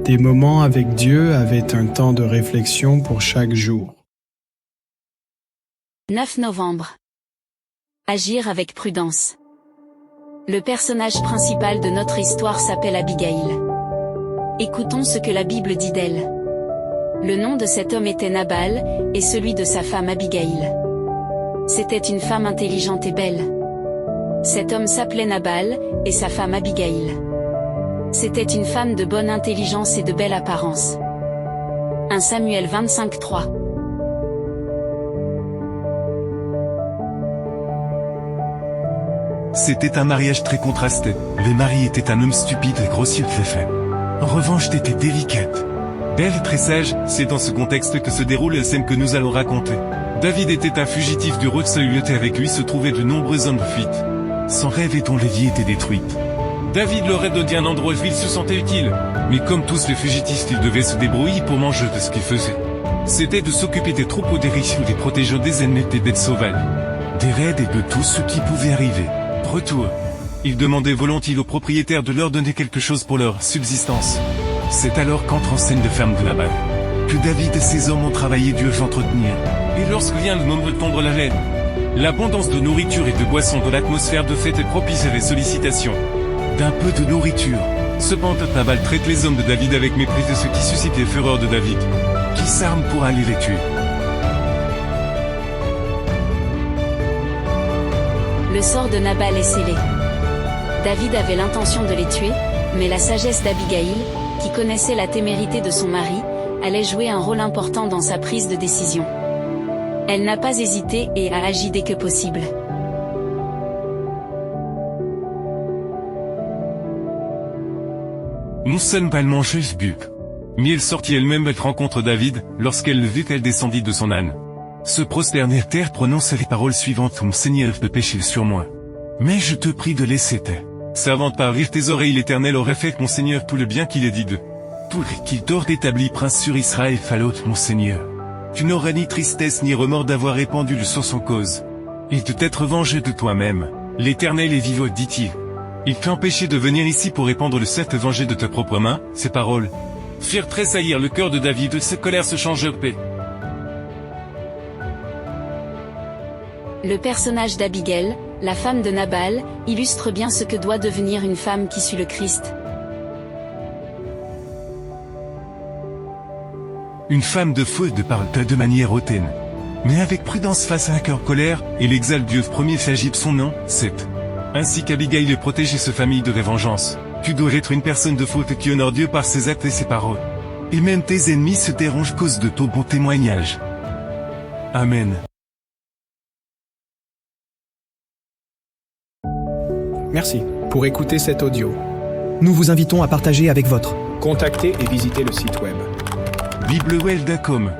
Des moments avec Dieu avaient un temps de réflexion pour chaque jour. 9 novembre. Agir avec prudence. Le personnage principal de notre histoire s'appelle Abigail. Écoutons ce que la Bible dit d'elle. Le nom de cet homme était Nabal, et celui de sa femme Abigail. C'était une femme intelligente et belle. Cet homme s'appelait Nabal, et sa femme Abigail. C'était une femme de bonne intelligence et de belle apparence. 1 Samuel 25:3. C'était un mariage très contrasté. Le mari était un homme stupide et grossier de fait. En revanche, t'étais délicate. Belle et très sage, c'est dans ce contexte que se déroule la scène que nous allons raconter. David était un fugitif du roi de Saül et avec lui se trouvaient de nombreux hommes de fuite. Son rêve et ton vie étaient détruites. David leur a donné un endroit où il se sentait utile. Mais comme tous les fugitifs, il devait se débrouiller pour manger de ce qu'il faisait. C'était de s'occuper des troupeaux des riches ou des protéger des ennemis des bêtes sauvages. Des raids et de tout ce qui pouvait arriver. Retour. Il demandait volontiers aux propriétaires de leur donner quelque chose pour leur subsistance. C'est alors qu'entre en scène le ferme de Nabal. Que David et ses hommes ont travaillé dur à entretenir. Et lorsque vient le moment de tondre la laine, l'abondance de nourriture et de boissons de l'atmosphère de fête est propice à les sollicitations d'un peu de nourriture. Cependant Nabal traite les hommes de David avec mépris, de ce qui suscite les fureurs de David, qui s'arme pour aller les tuer. Le sort de Nabal est scellé. David avait l'intention de les tuer, mais la sagesse d'Abigail, qui connaissait la témérité de son mari, allait jouer un rôle important dans sa prise de décision. Elle n'a pas hésité et a agi dès que possible. Non seulement elle mangeait ce but, mais elle sortit elle-même à la rencontre David. Lorsqu'elle le vit, elle descendit de son âne. Se prosterner à terre, prononça les paroles suivantes: Mon Seigneur peut pécher sur moi. Mais je te prie de laisser tes servantes parler. Tes oreilles, l'Éternel aurait fait, mon Seigneur, tout le bien qu'il ait dit de tout qu'il t'aurait établi prince sur Israël. Falot, mon Seigneur. Tu n'auras ni tristesse ni remords d'avoir répandu le sang sans cause, et de t'être vengé de toi-même. L'Éternel est vivant, dit-il. Il t'a empêché de venir ici pour répandre le certes vengé de ta propre main. Ces paroles firent tressaillir le cœur de David. Sa colère se changea en paix. Le personnage d'Abigail, la femme de Nabal, illustre bien ce que doit devenir une femme qui suit le Christ. Une femme de feu ne parle pas de manière hautaine, mais avec prudence face à un cœur colère, et l'exalte Dieu premier s'agite son nom, c'est. Ainsi qu'Abigail le protège et sa famille de la vengeance. Tu dois être une personne de faute qui honore Dieu par ses actes et ses paroles. Et même tes ennemis se dérangent à cause de ton bon témoignage. Amen. Merci pour écouter cet audio. Nous vous invitons à partager avec votre. Contactez et visitez le site web. biblewell.com